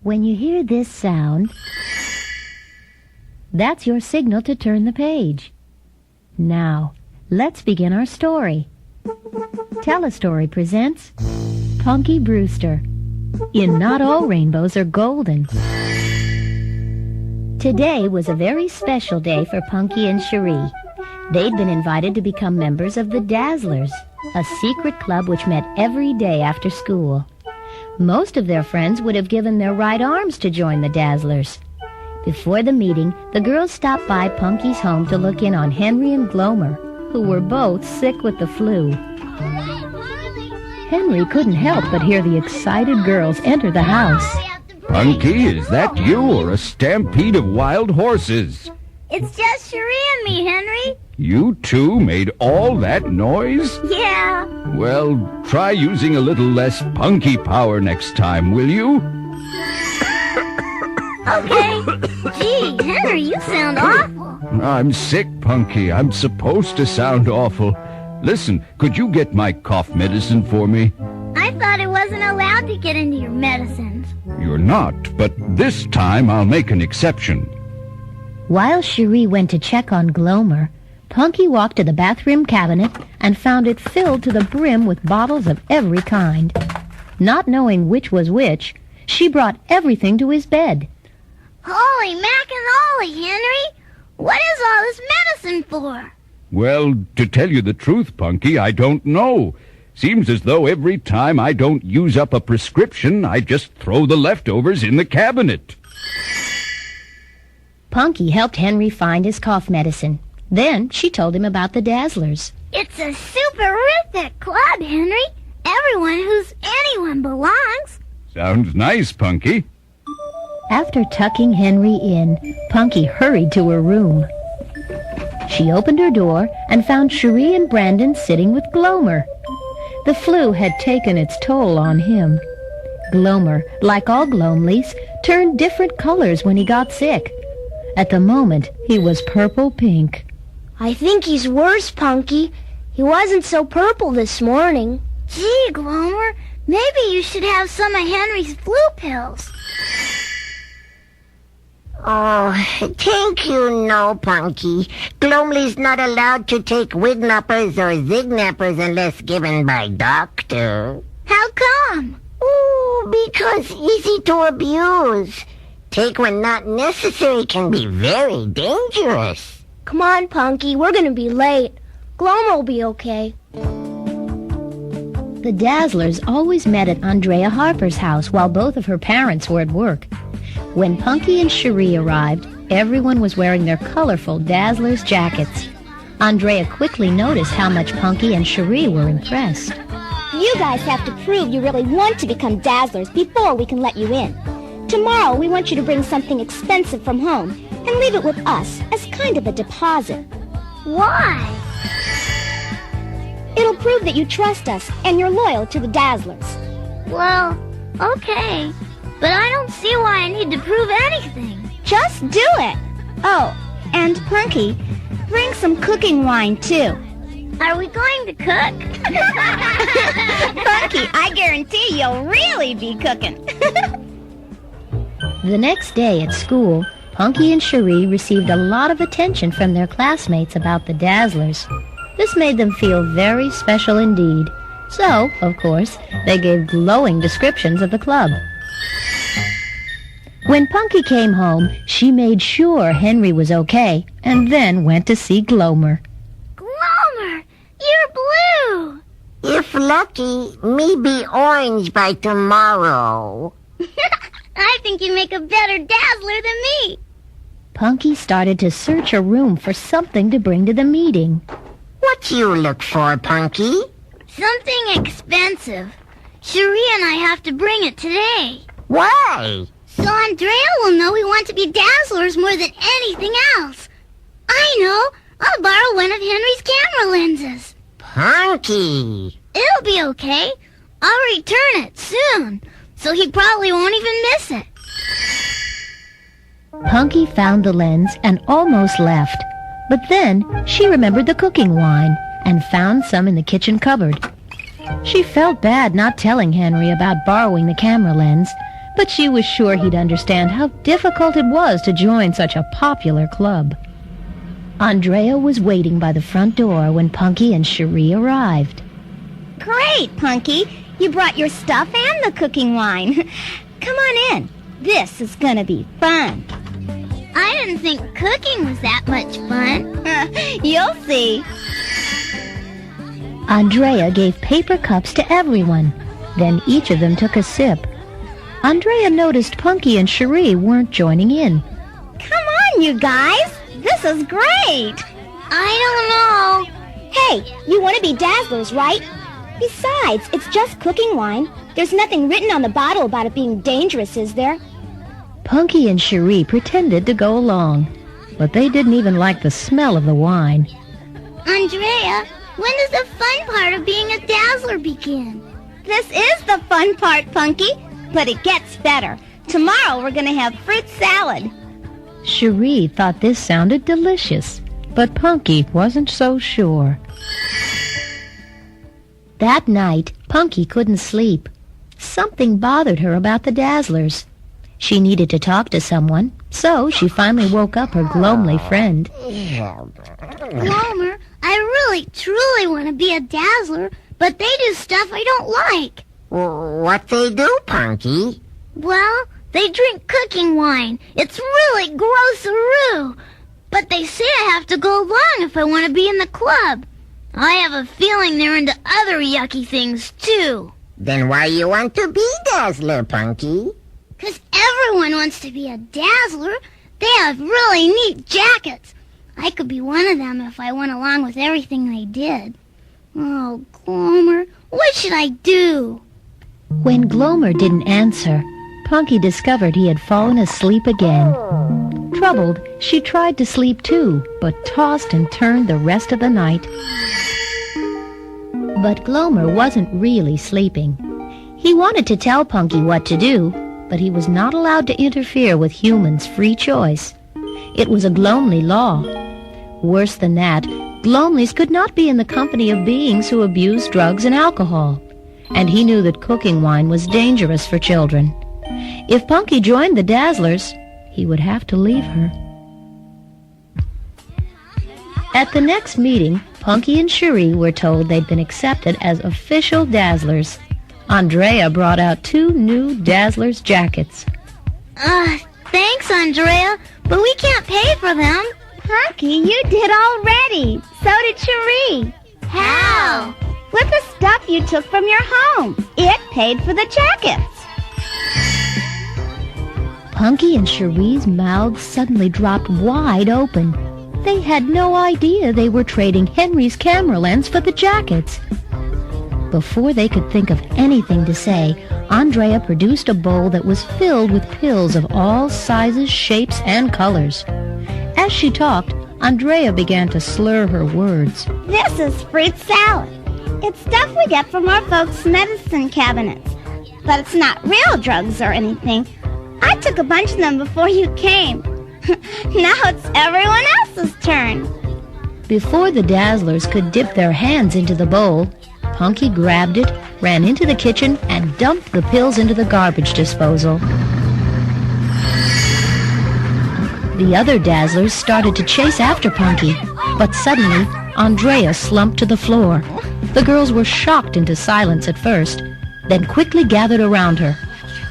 When you hear this sound, that's your signal to turn the page. Now, let's begin our story. Tell-A-Story presents Punky Brewster in Not All Rainbows Are Golden. Today was a very special day for Punky and Cherie. They'd been invited to become members of the Dazzlers, a secret club which met every day after school. Most of their friends would have given their right arms to join the Dazzlers. Before the meeting, the girls stopped by Punky's home to look in on Henry and Glomer, who were both sick with the flu. Henry couldn't help but hear the excited girls enter the house. Punky, is that you or a stampede of wild horses? It's just Cherie and me, Henry. You two made all that noise? Yeah. Well, try using a little less punky power next time, will you? Okay. Gee, Henry, you sound awful. I'm sick, Punky. I'm supposed to sound awful. Listen, could you get my cough medicine for me? I thought it wasn't allowed to get into your medicines. You're not, but this time I'll make an exception. While Cherie went to check on Glomer, Punky walked to the bathroom cabinet and found it filled to the brim with bottles of every kind. Not knowing which was which, she brought everything to his bed. Holy mac-and-ollie, Henry! What is all this medicine for? Well, to tell you the truth, Punky, I don't know. Seems as though every time I don't use up a prescription, I just throw the leftovers in the cabinet. Punky helped Henry find his cough medicine. Then she told him about the Dazzlers. It's a super-rific club, Henry. Everyone who's anyone belongs. Sounds nice, Punky. After tucking Henry in, Punky hurried to her room. She opened her door and found Cherie and Brandon sitting with Glomer. The flu had taken its toll on him. Glomer, like all Glomleys, turned different colors when he got sick. At the moment, he was purple-pink. I think he's worse, Punky. He wasn't so purple this morning. Gee, Glomer, maybe you should have some of Henry's flu pills. Oh, thank you, no, Punky. Glomley's not allowed to take wignappers or zignappers unless given by doctor. How come? Oh, because easy to abuse. Take when not necessary can be very dangerous. Come on, Punky, we're gonna be late. Glomer will be okay. The Dazzlers always met at Andrea Harper's house while both of her parents were at work. When Punky and Cherie arrived, everyone was wearing their colorful Dazzlers jackets. Andrea quickly noticed how much Punky and Cherie were impressed. You guys have to prove you really want to become Dazzlers before we can let you in. Tomorrow we want you to bring something expensive from home and leave it with us as kind of a deposit. Why? It'll prove that you trust us and you're loyal to the Dazzlers. Well, okay. But I don't see why I need to prove anything. Just do it. Oh, and Punky, bring some cooking wine too. Are we going to cook? Punky, I guarantee you'll really be cooking. The next day at school, Punky and Cherie received a lot of attention from their classmates about the Dazzlers. This made them feel very special indeed. So, of course, they gave glowing descriptions of the club. When Punky came home, she made sure Henry was okay, and then went to see Glomer. Glomer, you're blue. If lucky, me be orange by tomorrow. I think you make a better Dazzler than me. Punky started to search her room for something to bring to the meeting. What you look for, Punky? Something expensive. Cherie and I have to bring it today. Why? So Andrea will know we want to be Dazzlers more than anything else. I know. I'll borrow one of Henry's camera lenses. Punky. It'll be okay. I'll return it soon, so he probably won't even miss it. Punky found the lens and almost left. But then she remembered the cooking wine and found some in the kitchen cupboard. She felt bad not telling Henry about borrowing the camera lens, but she was sure he'd understand how difficult it was to join such a popular club. Andrea was waiting by the front door when Punky and Cherie arrived. Great, Punky. You brought your stuff and the cooking wine. Come on in. This is gonna be fun. I didn't think cooking was that much fun. You'll see. Andrea gave paper cups to everyone. Then each of them took a sip. Andrea noticed Punky and Cherie weren't joining in. Come on, you guys. This is great. I don't know. Hey, you want to be Dazzlers, right? Besides, it's just cooking wine. There's nothing written on the bottle about it being dangerous, is there? Punky and Cherie pretended to go along, but they didn't even like the smell of the wine. Andrea, when does the fun part of being a Dazzler begin? This is the fun part, Punky, but it gets better. Tomorrow we're going to have fruit salad. Cherie thought this sounded delicious, but Punky wasn't so sure. That night, Punky couldn't sleep. Something bothered her about the Dazzlers. She needed to talk to someone, so she finally woke up her Glomly friend. Glomer, I really, truly want to be a Dazzler, but they do stuff I don't like. What they do, Punky? Well, they drink cooking wine. It's really gross-a-roo. But they say I have to go along if I want to be in the club. I have a feeling they're into other yucky things, too. Then why you want to be Dazzler, Punky? 'Cause everyone wants to be a Dazzler. They have really neat jackets. I could be one of them if I went along with everything they did. Oh, Glomer, what should I do? When Glomer didn't answer, Punky discovered he had fallen asleep again. Troubled, she tried to sleep too, but tossed and turned the rest of the night. But Glomer wasn't really sleeping. He wanted to tell Punky what to do, but he was not allowed to interfere with humans' free choice. It was a Glomly law. Worse than that, Glomlys could not be in the company of beings who abused drugs and alcohol, and he knew that cooking wine was dangerous for children. If Punky joined the Dazzlers, he would have to leave her. At the next meeting, Punky and Cherie were told they'd been accepted as official Dazzlers. Andrea brought out 2 new Dazzlers jackets. Thanks, Andrea, but we can't pay for them. Punky, you did already. So did Cherie. How? With the stuff you took from your home. It paid for the jackets. Punky and Cherie's mouths suddenly dropped wide open. They had no idea they were trading Henry's camera lens for the jackets. Before they could think of anything to say, Andrea produced a bowl that was filled with pills of all sizes, shapes, and colors. As she talked, Andrea began to slur her words. This is fruit salad. It's stuff we get from our folks' medicine cabinets. But it's not real drugs or anything. I took a bunch of them before you came. Now it's everyone else's turn. Before the Dazzlers could dip their hands into the bowl, Punky grabbed it, ran into the kitchen, and dumped the pills into the garbage disposal. The other Dazzlers started to chase after Punky, but suddenly Andrea slumped to the floor. The girls were shocked into silence at first, then quickly gathered around her.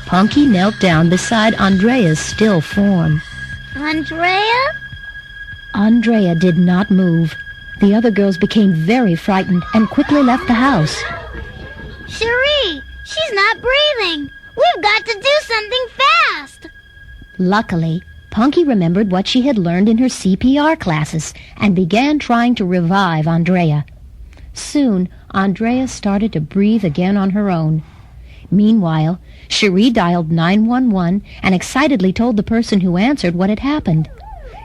Punky knelt down beside Andrea's still form. Andrea? Andrea did not move. The other girls became very frightened and quickly left the house. Cherie, she's not breathing. We've got to do something fast. Luckily, Punky remembered what she had learned in her CPR classes and began trying to revive Andrea. Soon, Andrea started to breathe again on her own. Meanwhile, Cherie dialed 911 and excitedly told the person who answered what had happened.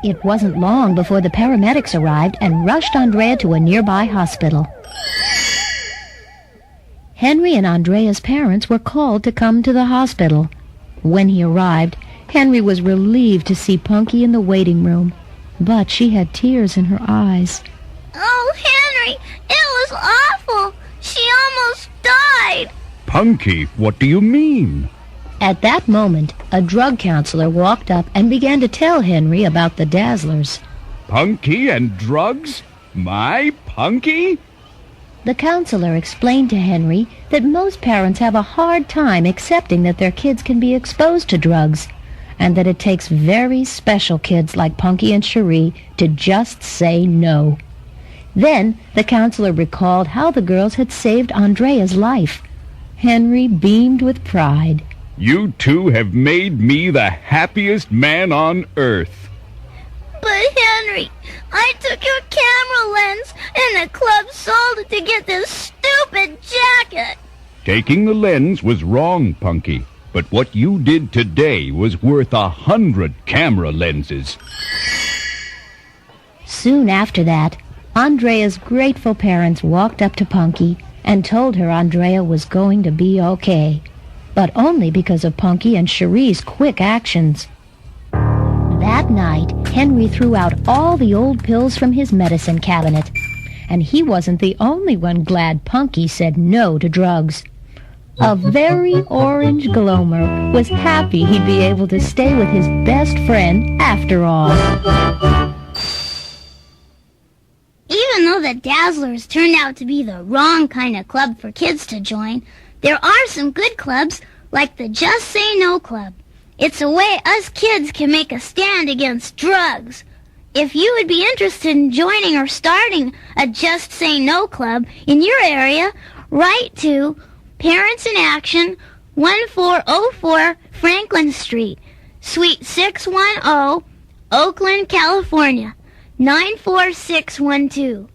It wasn't long before the paramedics arrived and rushed Andrea to a nearby hospital. Henry and Andrea's parents were called to come to the hospital. When he arrived, Henry was relieved to see Punky in the waiting room, but she had tears in her eyes. Oh, Henry, it was awful. She almost died. Punky, what do you mean? At that moment, a drug counselor walked up and began to tell Henry about the Dazzlers. Punky and drugs? My Punky? The counselor explained to Henry that most parents have a hard time accepting that their kids can be exposed to drugs, and that it takes very special kids like Punky and Cherie to just say no. Then the counselor recalled how the girls had saved Andrea's life. Henry beamed with pride. You two have made me the happiest man on earth. But Henry, I took your camera lens and the club sold it to get this stupid jacket. Taking the lens was wrong, Punky, but what you did today was worth 100 camera lenses. Soon after that, Andrea's grateful parents walked up to Punky and told her Andrea was going to be okay, but only because of Punky and Cherie's quick actions. That night, Henry threw out all the old pills from his medicine cabinet, and he wasn't the only one glad Punky said no to drugs. A very orange Glomer was happy he'd be able to stay with his best friend after all. Even though the Dazzlers turned out to be the wrong kind of club for kids to join, there are some good clubs, like the Just Say No Club. It's a way us kids can make a stand against drugs. If you would be interested in joining or starting a Just Say No Club in your area, write to Parents in Action, 1404 Franklin Street, Suite 610, Oakland, California, 94612.